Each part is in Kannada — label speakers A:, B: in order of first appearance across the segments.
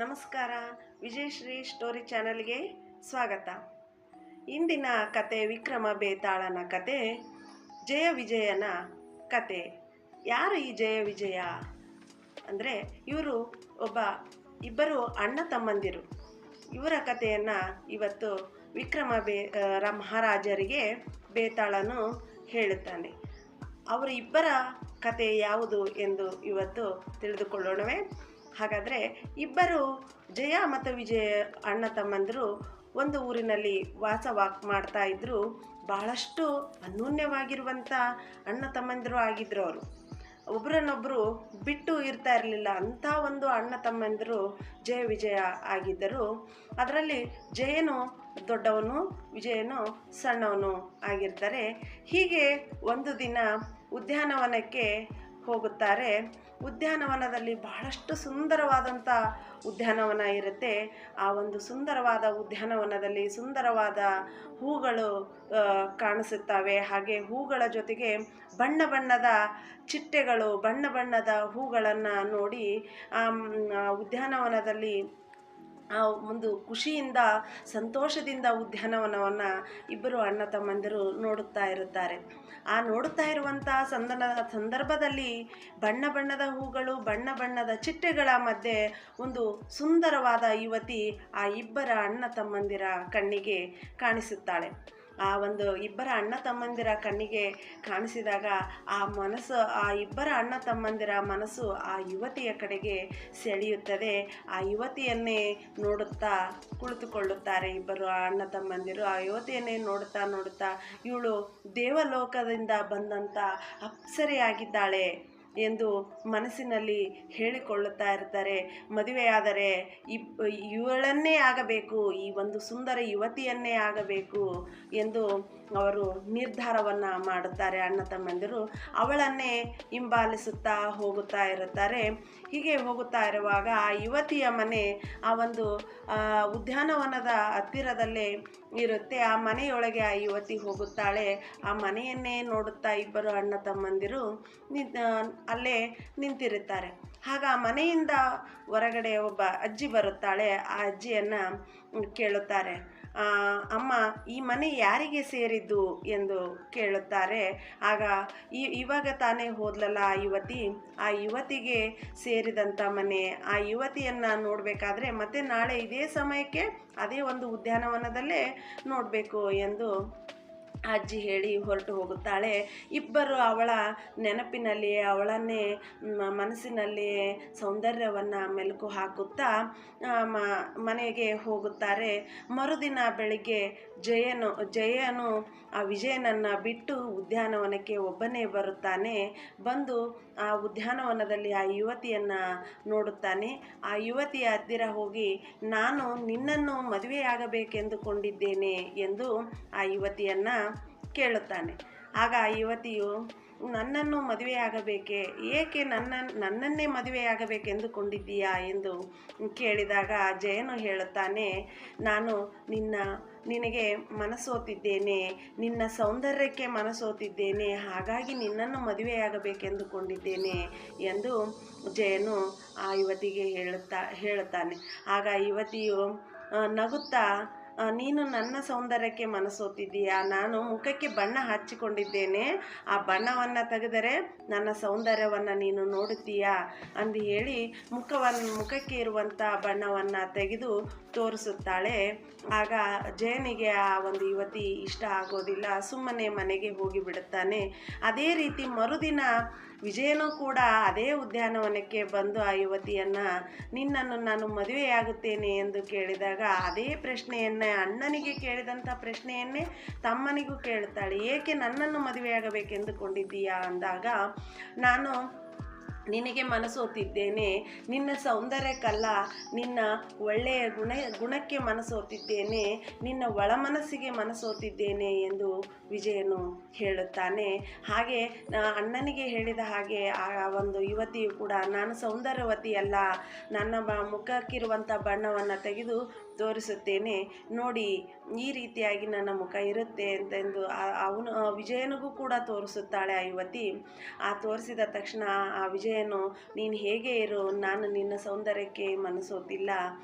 A: ನಮಸ್ಕಾರ. ವಿಜಯಶ್ರೀ ಸ್ಟೋರಿ ಚಾನೆಲ್ಗೆ ಸ್ವಾಗತ. ಇಂದಿನ ಕತೆ ವಿಕ್ರಮ ಬೇತಾಳನ ಕತೆ, ಜಯ ವಿಜಯನ ಕತೆ. ಯಾರು ಈ ಜಯ ವಿಜಯ ಅಂದರೆ, ಇವರು ಇಬ್ಬರು ಅಣ್ಣ ತಮ್ಮಂದಿರು. ಇವರ ಕಥೆಯನ್ನು ಇವತ್ತು ವಿಕ್ರಮ ಮಹಾರಾಜರಿಗೆ ಬೇತಾಳನು ಹೇಳುತ್ತಾನೆ. ಅವರ ಇಬ್ಬರ ಕತೆ ಯಾವುದು ಎಂದು ಇವತ್ತು ತಿಳಿದುಕೊಳ್ಳೋಣವೇ? ಹಾಗಾದರೆ, ಇಬ್ಬರು ಜಯ ಮತ್ತು ವಿಜಯ ಅಣ್ಣ ತಮ್ಮಂದಿರು ಒಂದು ಊರಿನಲ್ಲಿ ಮಾಡ್ತಾ ಇದ್ದರು. ಬಹಳಷ್ಟು ಅನ್ಯೋನ್ಯವಾಗಿರುವಂಥ ಅಣ್ಣ ತಮ್ಮಂದಿರು ಆಗಿದ್ದರು. ಅವರು ಒಬ್ಬರನ್ನೊಬ್ಬರು ಬಿಟ್ಟು ಇರ್ತಾ ಇರಲಿಲ್ಲ. ಅಂಥ ಒಂದು ಅಣ್ಣ ತಮ್ಮಂದಿರು ಜಯ ವಿಜಯ ಆಗಿದ್ದರು. ಅದರಲ್ಲಿ ಜಯನು ದೊಡ್ಡವನು, ವಿಜಯನು ಸಣ್ಣವನು ಆಗಿರ್ತಾರೆ. ಹೀಗೆ ಒಂದು ದಿನ ಉದ್ಯಾನವನಕ್ಕೆ ಹೋಗುತ್ತಾರೆ. ಉದ್ಯಾನವನದಲ್ಲಿ ಬಹಳಷ್ಟು ಸುಂದರವಾದಂಥ ಉದ್ಯಾನವನ ಇರುತ್ತೆ. ಆ ಒಂದು ಸುಂದರವಾದ ಉದ್ಯಾನವನದಲ್ಲಿ ಸುಂದರವಾದ ಹೂಗಳು ಕಾಣಿಸುತ್ತವೆ. ಹಾಗೆ ಹೂಗಳ ಜೊತೆಗೆ ಬಣ್ಣ ಬಣ್ಣದ ಚಿಟ್ಟೆಗಳು, ಬಣ್ಣ ಬಣ್ಣದ ಹೂಗಳನ್ನು ನೋಡಿ ಉದ್ಯಾನವನದಲ್ಲಿ ಒಂದು ಖುಷಿಯಿಂದ, ಸಂತೋಷದಿಂದ ಉದ್ಯಾನವನವನ್ನು ಇಬ್ಬರು ಅಣ್ಣ ತಮ್ಮಂದಿರು ನೋಡುತ್ತಾ ಇರುತ್ತಾರೆ. ನೋಡುತ್ತಾ ಇರುವಂಥ ಸಂದರ್ಭದಲ್ಲಿ ಬಣ್ಣ ಬಣ್ಣದ ಹೂಗಳು, ಬಣ್ಣ ಬಣ್ಣದ ಚಿಟ್ಟೆಗಳ ಮಧ್ಯೆ ಒಂದು ಸುಂದರವಾದ ಯುವತಿ ಆ ಇಬ್ಬರ ಅಣ್ಣ ತಮ್ಮಂದಿರ ಕಣ್ಣಿಗೆ ಕಾಣಿಸುತ್ತಾಳೆ. ಆ ಒಂದು ಇಬ್ಬರ ಅಣ್ಣ ತಮ್ಮಂದಿರ ಕಣ್ಣಿಗೆ ಕಾಣಿಸಿದಾಗ ಆ ಇಬ್ಬರ ಅಣ್ಣ ತಮ್ಮಂದಿರ ಮನಸ್ಸು ಆ ಯುವತಿಯ ಕಡೆಗೆ ಸೆಳೆಯುತ್ತದೆ. ಆ ಯುವತಿಯನ್ನೇ ನೋಡುತ್ತಾ ಕುಳಿತುಕೊಳ್ಳುತ್ತಾರೆ ಇಬ್ಬರು ಅಣ್ಣ ತಮ್ಮಂದಿರು. ಆ ಯುವತಿಯನ್ನೇ ನೋಡುತ್ತಾ ಇವಳು ದೇವಲೋಕದಿಂದ ಬಂದಂಥ ಅಪ್ಸರೆಯಾಗಿದ್ದಾಳೆ ಎಂದು ಮನಸ್ಸಿನಲ್ಲಿ ಹೇಳಿಕೊಳ್ಳುತ್ತಾ ಇರ್ತಾರೆ. ಮದುವೆಯಾದರೆ ಇವಳನ್ನೇ ಆಗಬೇಕು, ಈ ಒಂದು ಸುಂದರ ಯುವತಿಯನ್ನೇ ಆಗಬೇಕು ಎಂದು ಅವರು ನಿರ್ಧಾರವನ್ನು ಮಾಡುತ್ತಾರೆ ಅಣ್ಣ ತಮ್ಮಂದಿರು. ಅವಳನ್ನೇ ಹಿಂಬಾಲಿಸುತ್ತಾ ಹೋಗುತ್ತಾ ಇರುತ್ತಾರೆ. ಹೀಗೆ ಹೋಗುತ್ತಾ ಇರುವಾಗ ಆ ಯುವತಿಯ ಮನೆ ಆ ಒಂದು ಉದ್ಯಾನವನದ ಹತ್ತಿರದಲ್ಲೇ ಇರುತ್ತೆ. ಆ ಮನೆಯೊಳಗೆ ಆ ಯುವತಿ ಹೋಗುತ್ತಾಳೆ. ಆ ಮನೆಯನ್ನೇ ನೋಡುತ್ತಾ ಇಬ್ಬರು ಅಣ್ಣ ತಮ್ಮಂದಿರು ಅಲ್ಲೇ ನಿಂತಿರುತ್ತಾರೆ. ಆಗ ಆ ಮನೆಯಿಂದ ಹೊರಗಡೆ ಒಬ್ಬ ಅಜ್ಜಿ ಬರುತ್ತಾಳೆ. ಆ ಅಜ್ಜಿಯನ್ನು ಕೇಳುತ್ತಾರೆ, ಅಮ್ಮ, ಈ ಮನೆ ಯಾರಿಗೆ ಸೇರಿದ್ದು ಎಂದು ಕೇಳುತ್ತಾರೆ. ಆಗ ಇವಾಗ ತಾನೇ ಹೋದ್ಲಲ್ಲ ಆ ಯುವತಿಗೆ ಸೇರಿದಂಥ ಮನೆ. ಆ ಯುವತಿಯನ್ನು ನೋಡಬೇಕಾದ್ರೆ ಮತ್ತೆ ನಾಳೆ ಇದೇ ಸಮಯಕ್ಕೆ ಅದೇ ಒಂದು ಉದ್ಯಾನವನದಲ್ಲೇ ನೋಡಬೇಕು ಎಂದು ಅಜ್ಜಿ ಹೇಳಿ ಹೊರಟು ಹೋಗುತ್ತಾಳೆ. ಇಬ್ಬರು ಅವಳ ನೆನಪಿನಲ್ಲಿ, ಅವಳನ್ನೇ ಮನಸ್ಸಿನಲ್ಲಿ ಸೌಂದರ್ಯವನ್ನು ಮೆಲುಕು ಹಾಕುತ್ತಾ ಮನೆಗೆ ಹೋಗುತ್ತಾರೆ. ಮರುದಿನ ಬೆಳಿಗ್ಗೆ ಜಯನು ಆ ವಿಜಯನನ್ನು ಬಿಟ್ಟು ಉದ್ಯಾನವನಕ್ಕೆ ಒಬ್ಬನೇ ಬರುತ್ತಾನೆ. ಬಂದು ಆ ಉದ್ಯಾನವನದಲ್ಲಿ ಆ ಯುವತಿಯನ್ನು ನೋಡುತ್ತಾನೆ. ಆ ಯುವತಿಯ ಹತ್ತಿರ ಹೋಗಿ, ನಾನು ನಿನ್ನನ್ನು ಮದುವೆಯಾಗಬೇಕೆಂದುಕೊಂಡಿದ್ದೇನೆ ಎಂದು ಆ ಯುವತಿಯನ್ನು ಕೇಳುತ್ತಾನೆ. ಆಗ ಆ ಯುವತಿಯು, ನನ್ನನ್ನು ಮದುವೆಯಾಗಬೇಕೆ, ಏಕೆ ನನ್ನನ್ನೇ ಮದುವೆಯಾಗಬೇಕೆಂದುಕೊಂಡಿದ್ದೀಯಾ ಎಂದು ಕೇಳಿದಾಗ ಜಯನು ಹೇಳುತ್ತಾನೆ, ನಾನು ನಿನಗೆ ಮನಸೋತಿದ್ದೇನೆ, ನಿನ್ನ ಸೌಂದರ್ಯಕ್ಕೆ ಮನಸೋತಿದ್ದೇನೆ, ಹಾಗಾಗಿ ನಿನ್ನನ್ನು ಮದುವೆಯಾಗಬೇಕೆಂದುಕೊಂಡಿದ್ದೇನೆ ಎಂದು ಜಯನು ಆ ಯುವತಿಗೆ ಹೇಳುತ್ತಾನೆ. ಆಗ ಯುವತಿಯು ನಗುತ್ತಾ, ನೀನು ನನ್ನ ಸೌಂದರ್ಯಕ್ಕೆ ಮನಸೋತಿದ್ದೀಯಾ? ನಾನು ಮುಖಕ್ಕೆ ಬಣ್ಣ ಹಚ್ಚಿಕೊಂಡಿದ್ದೇನೆ, ಆ ಬಣ್ಣವನ್ನು ತೆಗೆದರೆ ನನ್ನ ಸೌಂದರ್ಯವನ್ನು ನೀನು ನೋಡುತ್ತೀಯಾ ಅಂದು ಹೇಳಿ ಮುಖಕ್ಕೆ ಇರುವಂಥ ಬಣ್ಣವನ್ನು ತೆಗೆದು ತೋರಿಸುತ್ತಾಳೆ. ಆಗ ಜಯನಿಗೆ ಆ ಒಂದು ಯುವತಿ ಇಷ್ಟ ಆಗೋದಿಲ್ಲ, ಸುಮ್ಮನೆ ಮನೆಗೆ ಹೋಗಿಬಿಡುತ್ತಾನೆ. ಅದೇ ರೀತಿ ಮರುದಿನ ವಿಜಯನೂ ಕೂಡ ಅದೇ ಉದ್ಯಾನವನಕ್ಕೆ ಬಂದು ಆ ಯುವತಿಯನ್ನು, ನಿನ್ನನ್ನು ನಾನು ಮದುವೆಯಾಗುತ್ತೇನೆ ಎಂದು ಕೇಳಿದಾಗ ಅದೇ ಪ್ರಶ್ನೆಯನ್ನು, ಅಣ್ಣನಿಗೆ ಕೇಳಿದಂಥ ಪ್ರಶ್ನೆಯನ್ನೇ ತಮ್ಮನಿಗೂ ಕೇಳುತ್ತಾಳೆ. ಏಕೆ ನನ್ನನ್ನು ಮದುವೆಯಾಗಬೇಕೆಂದುಕೊಂಡಿದ್ದೀಯಾ ಅಂದಾಗ, ನಾನು ನಿನಗೆ ಮನಸೋತಿದ್ದೇನೆ, ನಿನ್ನ ಸೌಂದರ್ಯಕ್ಕಲ್ಲ, ನಿನ್ನ ಒಳ್ಳೆಯ ಗುಣಕ್ಕೆ ಮನಸೋತಿದ್ದೇನೆ, ನಿನ್ನ ಒಳ ಮನಸ್ಸಿಗೆ ಮನಸೋತಿದ್ದೇನೆ ಎಂದು ವಿಜಯನು ಹೇಳುತ್ತಾನೆ. ಹಾಗೆ ಅಣ್ಣನಿಗೆ ಹೇಳಿದ ಹಾಗೆ ಆ ಒಂದು ಯುವತಿಯು ಕೂಡ, ನಾನು ಸೌಂದರ್ಯವತಿಯಲ್ಲ, ನನ್ನ ಮುಖಕ್ಕಿರುವಂಥ ಬಣ್ಣವನ್ನು ತೆಗೆದು ತೋರಿಸುತ್ತೇನೆ, ನೋಡಿ ಈ ರೀತಿಯಾಗಿ ನನ್ನ ಮುಖ ಇರುತ್ತೆ ಅಂತೆಂದು ವಿಜಯನಿಗೂ ಕೂಡ ತೋರಿಸುತ್ತಾಳೆ ಆ ಯುವತಿ. ತೋರಿಸಿದ ತಕ್ಷಣ ಆ ವಿಜಯ ವಿಜಯನು, ನೀನು ಹೇಗೆ ಇರು, ನಾನು ನಿನ್ನ ಸೌಂದರ್ಯಕ್ಕೆ ಮನಸೋತಿಲ್ಲ,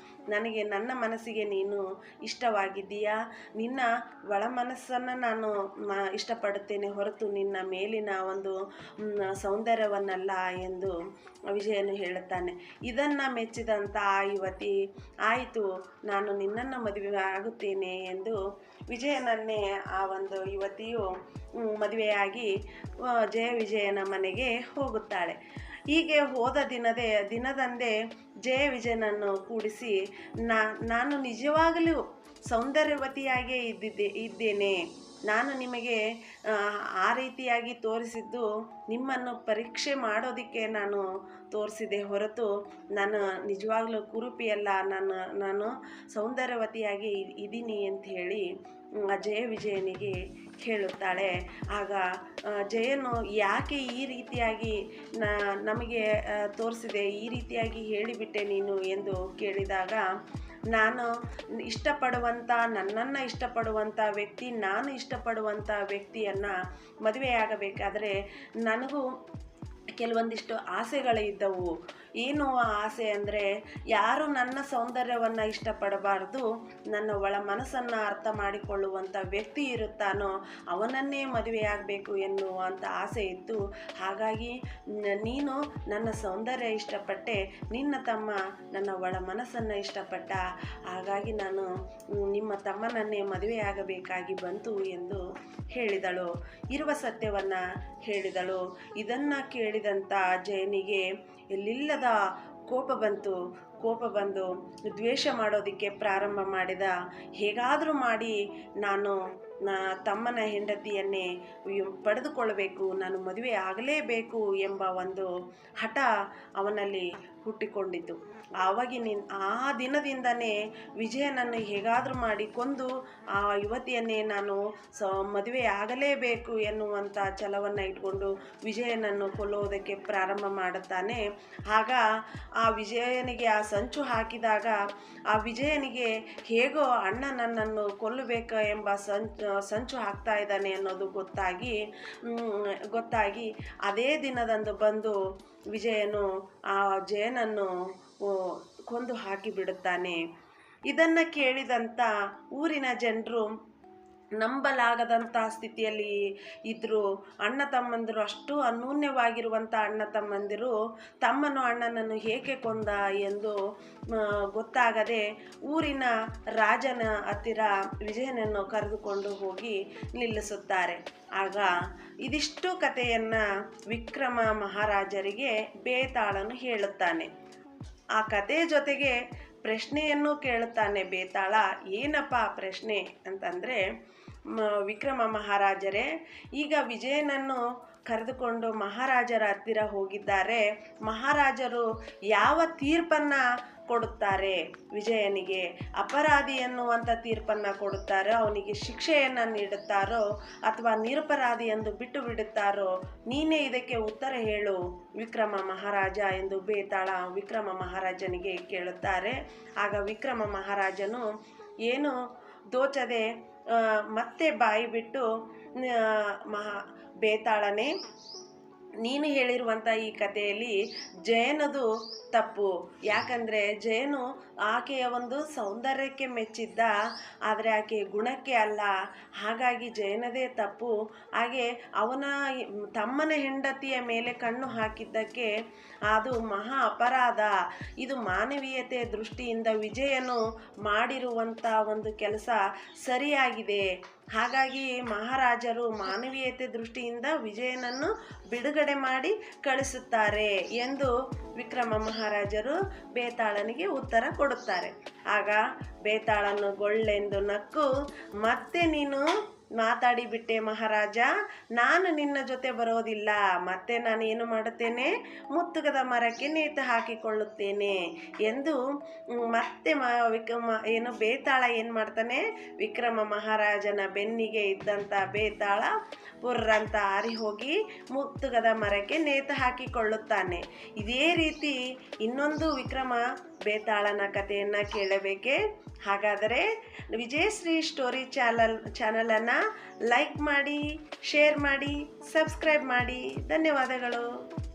A: ನನಗೆ ನನ್ನ ಮನಸ್ಸಿಗೆ ನೀನು ಇಷ್ಟವಾಗಿದ್ದೀಯಾ, ನಿನ್ನ ಒಳ ಮನಸ್ಸನ್ನು ನಾನು ಇಷ್ಟಪಡುತ್ತೇನೆ ಹೊರತು ನಿನ್ನ ಮೇಲಿನ ಒಂದು ಸೌಂದರ್ಯವನ್ನಲ್ಲ ಎಂದು ವಿಜಯನು ಹೇಳುತ್ತಾನೆ. ಇದನ್ನು ಮೆಚ್ಚಿದಂಥ ಆ ಯುವತಿ, ಆಯಿತು ನಾನು ನಿನ್ನನ್ನು ಮದುವೆ ಆಗುತ್ತೇನೆ ಎಂದು ವಿಜಯನನ್ನೇ ಆ ಒಂದು ಯುವತಿಯು ಮದುವೆಯಾಗಿ ಜಯ ವಿಜಯನ ಮನೆಗೆ ಹೋಗುತ್ತಾಳೆ. ಹೀಗೆ ಹೋದ ದಿನದಂದೇ ಜಯ ವಿಜಯನನ್ನು ಕೂಡಿಸಿ, ನಾನು ನಿಜವಾಗಲೂ ಸೌಂದರ್ಯವತಿಯಾಗೇ ಇದ್ದೇನೆ, ನಾನು ನಿಮಗೆ ಆ ರೀತಿಯಾಗಿ ತೋರಿಸಿದ್ದು ನಿಮ್ಮನ್ನು ಪರೀಕ್ಷೆ ಮಾಡೋದಕ್ಕೆ ನಾನು ತೋರಿಸಿದೆ ಹೊರತು ನಾನು ನಿಜವಾಗ್ಲೂ ಕುರೂಪಿಯಲ್ಲ, ನಾನು ಸೌಂದರ್ಯವತಿಯಾಗಿ ಇದ್ದೀನಿ ಅಂತ ಹೇಳಿ ಜಯ ವಿಜಯನಿಗೆ ಹೇಳುತ್ತಾಳೆ. ಆಗ ಜಯನು, ಯಾಕೆ ಈ ರೀತಿಯಾಗಿ ನಮಗೆ ತೋರಿಸಿದೆ, ಈ ರೀತಿಯಾಗಿ ಹೇಳಿಬಿಟ್ಟೆ ನೀನು ಎಂದು ಕೇಳಿದಾಗ, ನಾನು ಇಷ್ಟಪಡುವಂಥ, ನನ್ನನ್ನು ಇಷ್ಟಪಡುವಂಥ ವ್ಯಕ್ತಿ, ನಾನು ಇಷ್ಟಪಡುವಂಥ ವ್ಯಕ್ತಿಯನ್ನು ಮದುವೆಯಾಗಬೇಕಾದರೆ ನನಗೂ ಕೆಲವೊಂದಿಷ್ಟು ಆಸೆಗಳಿದ್ದವು. ಏನು ಆ ಆಸೆ ಅಂದರೆ, ಯಾರು ನನ್ನ ಸೌಂದರ್ಯವನ್ನು ಇಷ್ಟಪಡಬಾರ್ದು, ನನ್ನ ಒಳ ಮನಸ್ಸನ್ನು ಅರ್ಥ ಮಾಡಿಕೊಳ್ಳುವಂಥ ವ್ಯಕ್ತಿ ಇರುತ್ತಾನೋ ಅವನನ್ನೇ ಮದುವೆಯಾಗಬೇಕು ಎನ್ನುವಂಥ ಆಸೆ ಇತ್ತು. ಹಾಗಾಗಿ ನೀನು ನನ್ನ ಸೌಂದರ್ಯ ಇಷ್ಟಪಟ್ಟೆ, ನಿನ್ನ ತಮ್ಮ ನನ್ನ ಒಳ ಮನಸ್ಸನ್ನು ಇಷ್ಟಪಟ್ಟ, ಹಾಗಾಗಿ ನಾನು ನಿಮ್ಮ ತಮ್ಮನನ್ನೇ ಮದುವೆಯಾಗಬೇಕಾಗಿ ಬಂತು ಎಂದು ಹೇಳಿದಳು. ಇರುವ ಸತ್ಯವನ್ನು ಹೇಳಿದಳು. ಇದನ್ನು ಕೇಳಿದಂಥ ಜಯನಿಗೆ ಎಲ್ಲಿಲ್ಲದ ಕೋಪ ಬಂದು ದ್ವೇಷ ಮಾಡೋದಕ್ಕೆ ಪ್ರಾರಂಭ ಮಾಡಿದ. ಹೇಗಾದರೂ ಮಾಡಿ ನಾನು ತಮ್ಮನ ಹೆಂಡತಿಯನ್ನೇ ಪಡೆದುಕೊಳ್ಳಬೇಕು, ನಾನು ಮದುವೆ ಆಗಲೇಬೇಕು ಎಂಬ ಒಂದು ಹಠ ಅವನಲ್ಲಿ ಹುಟ್ಟಿಕೊಂಡಿತು. ಆ ದಿನದಿಂದನೇ ವಿಜಯನನ್ನು ಹೇಗಾದರೂ ಮಾಡಿ ಕೊಂದು ಆ ಯುವತಿಯನ್ನೇ ನಾನು ಮದುವೆ ಆಗಲೇಬೇಕು ಎನ್ನುವಂಥ ಛಲವನ್ನು ಇಟ್ಕೊಂಡು ವಿಜಯನನ್ನು ಕೊಲ್ಲುವುದಕ್ಕೆ ಪ್ರಾರಂಭ ಮಾಡುತ್ತಾನೆ. ಆಗ ಆ ವಿಜಯನಿಗೆ ಆ ಸಂಚು ಹಾಕಿದಾಗ, ಆ ವಿಜಯನಿಗೆ ಹೇಗೋ ಅಣ್ಣ ನನ್ನನ್ನು ಕೊಲ್ಲಬೇಕು ಎಂಬ ಸಂಚು ಹಾಕ್ತಾ ಇದ್ದಾನೆ ಅನ್ನೋದು ಗೊತ್ತಾಗಿ ಅದೇ ದಿನದಂದು ಬಂದು ವಿಜಯನು ಆ ಜಯನನ್ನು ಕೊಂದು ಹಾಕಿಬಿಡುತ್ತಾನೆ. ಇದನ್ನು ಕೇಳಿದಂಥ ಊರಿನ ಜನರು ನಂಬಲಾಗದಂಥ ಸ್ಥಿತಿಯಲ್ಲಿ ಇದ್ದರು. ಅಣ್ಣ ತಮ್ಮಂದಿರು, ಅಷ್ಟು ಅನ್ಯೋನ್ಯವಾಗಿರುವಂಥ ಅಣ್ಣ ತಮ್ಮಂದಿರು ತಮ್ಮನು ಅಣ್ಣನನ್ನು ಹೇಗೆ ಕೊಂದ ಎಂದು ಗೊತ್ತಾಗದೆ ಊರಿನ ರಾಜನ ಹತ್ತಿರ ವಿಜಯನನ್ನು ಕರೆದುಕೊಂಡು ಹೋಗಿ ನಿಲ್ಲಿಸುತ್ತಾರೆ. ಆಗ ಇದಿಷ್ಟು ಕಥೆಯನ್ನು ವಿಕ್ರಮ ಮಹಾರಾಜರಿಗೆ ಬೇತಾಳನು ಹೇಳುತ್ತಾನೆ. ಆ ಕಥೆಯ ಜೊತೆಗೆ ಪ್ರಶ್ನೆಯನ್ನು ಕೇಳುತ್ತಾನೆ ಬೇತಾಳ. ಏನಪ್ಪ ಪ್ರಶ್ನೆ ಅಂತಂದರೆ, ವಿಕ್ರಮ ಮಹಾರಾಜರೇ, ಈಗ ವಿಜಯನನ್ನು ಕರೆದುಕೊಂಡು ಮಹಾರಾಜರ ಹತ್ತಿರ ಹೋಗಿದ್ದಾರೆ. ಮಹಾರಾಜರು ಯಾವ ತೀರ್ಪನ್ನು ಕೊಡುತ್ತಾರೆ ವಿಜಯನಿಗೆ? ಅಪರಾಧಿ ಎನ್ನುವಂಥ ತೀರ್ಪನ್ನು ಕೊಡುತ್ತಾರೋ, ಅವನಿಗೆ ಶಿಕ್ಷೆಯನ್ನು ನೀಡುತ್ತಾರೋ, ಅಥವಾ ನಿರಪರಾಧಿ ಎಂದು ಬಿಟ್ಟು ಬಿಡುತ್ತಾರೋ? ನೀನೇ ಇದಕ್ಕೆ ಉತ್ತರ ಹೇಳು ವಿಕ್ರಮ ಮಹಾರಾಜ ಎಂದು ಬೇತಾಳ ವಿಕ್ರಮ ಮಹಾರಾಜನಿಗೆ ಕೇಳುತ್ತಾರೆ. ಆಗ ವಿಕ್ರಮ ಮಹಾರಾಜನು ಏನು ದೋಚದೆ ಮತ್ತೆ ಬಾಯಿ ಬಿಟ್ಟು, ಬೇತಾಳನೇ, ನೀನು ಹೇಳಿರುವಂಥ ಈ ಕಥೆಯಲ್ಲಿ ಜಯನದು ತಪ್ಪು. ಯಾಕಂದರೆ ಜಯನು ಆಕೆಯ ಒಂದು ಸೌಂದರ್ಯಕ್ಕೆ ಮೆಚ್ಚಿದ್ದ, ಆದರೆ ಆಕೆಯ ಗುಣಕ್ಕೆ ಅಲ್ಲ. ಹಾಗಾಗಿ ಜಯನದೇ ತಪ್ಪು. ಹಾಗೆ ಅವನ ತಮ್ಮನ ಹೆಂಡತಿಯ ಮೇಲೆ ಕಣ್ಣು ಹಾಕಿದ್ದಕ್ಕೆ ಅದು ಮಹಾ ಅಪರಾಧ. ಇದು ಮಾನವೀಯತೆ ದೃಷ್ಟಿಯಿಂದ ವಿಜಯನು ಮಾಡಿರುವಂಥ ಒಂದು ಕೆಲಸ ಸರಿಯಾಗಿದೆ. ಹಾಗಾಗಿ ಮಹಾರಾಜರು ಮಾನವೀಯತೆ ದೃಷ್ಟಿಯಿಂದ ವಿಜಯನನ್ನು ಬಿಡುಗಡೆ ಮಾಡಿ ಕಳಿಸುತ್ತಾರೆ ಎಂದು ವಿಕ್ರಮ ಮಹಾರಾಜರು ಬೇತಾಳನಿಗೆ ಉತ್ತರ ಕೊಡುತ್ತಾರೆ. ಆಗ ಬೇತಾಳನು ಗೊಳ್ಳೆಂದು ನಕ್ಕು, ಮತ್ತೆ ನೀನು ಮಾತಾಡಿಬಿಟ್ಟೆ ಮಹಾರಾಜ, ನಾನು ನಿನ್ನ ಜೊತೆ ಬರೋದಿಲ್ಲ. ಮತ್ತೆ ನಾನು ಏನು ಮಾಡುತ್ತೇನೆ, ಮುತ್ತುಗದ ಮರಕ್ಕೆ ನೇತು ಹಾಕಿಕೊಳ್ಳುತ್ತೇನೆ ಎಂದು ಮತ್ತೆ ಬೇತಾಳ ಏನು ಮಾಡ್ತಾನೆ, ವಿಕ್ರಮ ಮಹಾರಾಜನ ಬೆನ್ನಿಗೆ ಇದ್ದಂಥ ಬೇತಾಳ ಪುರ್ರಂತ ಹಾರಿ ಹೋಗಿ ಮುತ್ತುಗದ ಮರಕ್ಕೆ ನೇತು ಹಾಕಿಕೊಳ್ಳುತ್ತಾನೆ. ಇದೇ ರೀತಿ ಇನ್ನೊಂದು ವಿಕ್ರಮ ಬೇತಾಳನ ಕಥೆಯನ್ನು ಕೇಳಬೇಕೆ? ಹಾಗಾದರೆ ವಿಜಯಶ್ರೀ ಸ್ಟೋರಿ ಚಾನಲನ್ನು ಲೈಕ್ ಮಾಡಿ, ಶೇರ್ ಮಾಡಿ, ಸಬ್ಸ್ಕ್ರೈಬ್ ಮಾಡಿ. ಧನ್ಯವಾದಗಳು.